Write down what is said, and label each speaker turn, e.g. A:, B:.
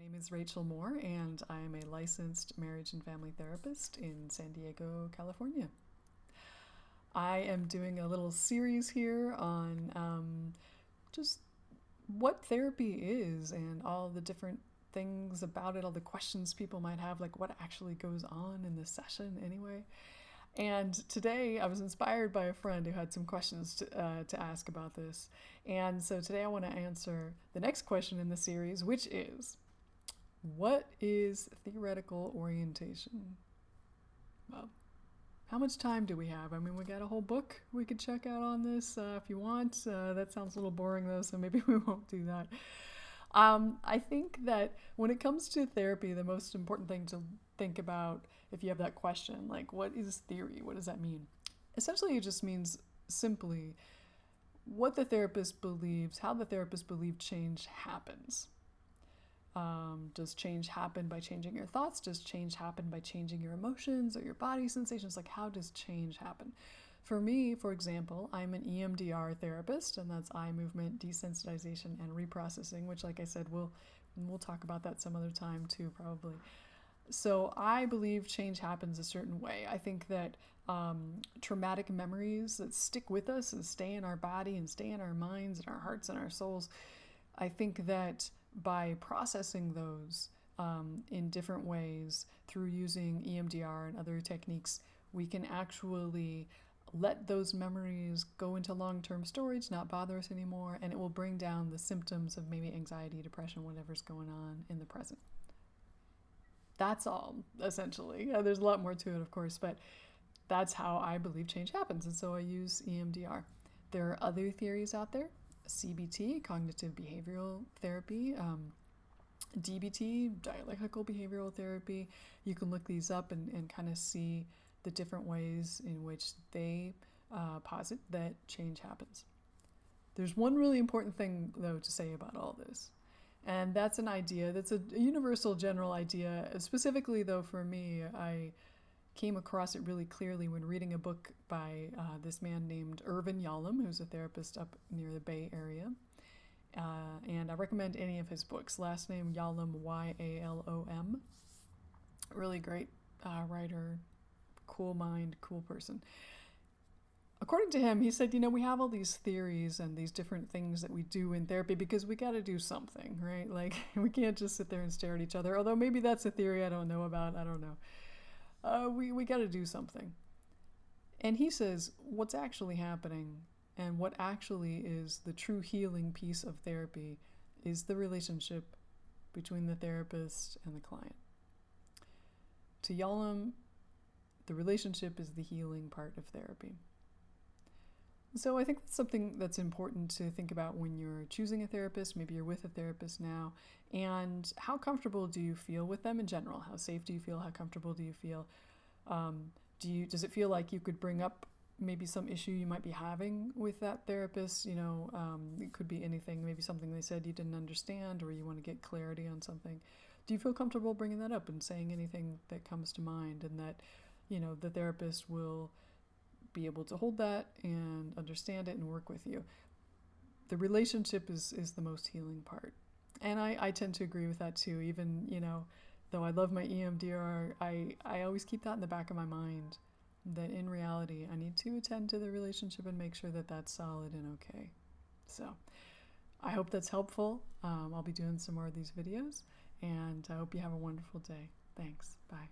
A: name is Rachel Moore, and I am a licensed marriage and family therapist in San Diego, California. I am doing a little series here on just what therapy is and all the different things about it, all the questions people might have, like what actually goes on in the session anyway. And today I was inspired by a friend who had some questions to ask about this. And so today I want to answer the next question in the series, which is, what is theoretical orientation? Well, how much time do we have? I mean, we got a whole book we could check out on this if you want. That sounds a little boring though, so maybe we won't do that. I think that when it comes to therapy, the most important thing to think about, if you have that question, like what is theory? What does that mean? Essentially, it just means simply what the therapist believes, how the therapist believes change happens. Does change happen by changing your thoughts? Does change happen by changing your emotions or your body sensations? Like, how does change happen? For me, for example, I'm an EMDR therapist, and that's eye movement desensitization and reprocessing, which, like I said, we'll talk about that some other time too, probably. So I believe change happens a certain way. I think that traumatic memories that stick with us and stay in our body and stay in our minds and our hearts and our souls, I think that by processing those in different ways through using EMDR and other techniques, we can actually let those memories go into long-term storage, not bother us anymore, and it will bring down the symptoms of maybe anxiety, depression, whatever's going on in the present. That's all, essentially. There's a lot more to it, of course, but that's how I believe change happens, and so I use EMDR. There are other theories out there. CBT, cognitive behavioral therapy, DBT, dialectical behavioral therapy. You can look these up and kind of see the different ways in which they posit that change happens. There's one really important thing, though, to say about all this, and that's an idea that's a universal general idea. Specifically, though, for me, I came across it really clearly when reading a book by this man named Irvin Yalom, who's a therapist up near the Bay Area. And I recommend any of his books. Last name Yalom, Y-A-L-O-M. Really great writer, cool mind, cool person. According to him, he said, we have all these theories and these different things that we do in therapy because we got to do something, right? Like, we can't just sit there and stare at each other. Although maybe that's a theory I don't know about. I don't know. We got to do something. And he says what's actually happening and what actually is the true healing piece of therapy is the relationship between the therapist and the client. To Yalom, the relationship is the healing part of therapy. So I think that's something that's important to think about when you're choosing a therapist. Maybe you're with a therapist now. And how comfortable do you feel with them in general? How safe do you feel? How comfortable do you feel? Does it feel like you could bring up maybe some issue you might be having with that therapist? It could be anything, maybe something they said you didn't understand or you want to get clarity on something. Do you feel comfortable bringing that up and saying anything that comes to mind, and that, the therapist will be able to hold that and understand it and work with you? The relationship is the most healing part. And I tend to agree with that too. Even, though I love my EMDR, I always keep that in the back of my mind, that in reality, I need to attend to the relationship and make sure that that's solid and okay. So I hope that's helpful. I'll be doing some more of these videos, and I hope you have a wonderful day. Thanks. Bye.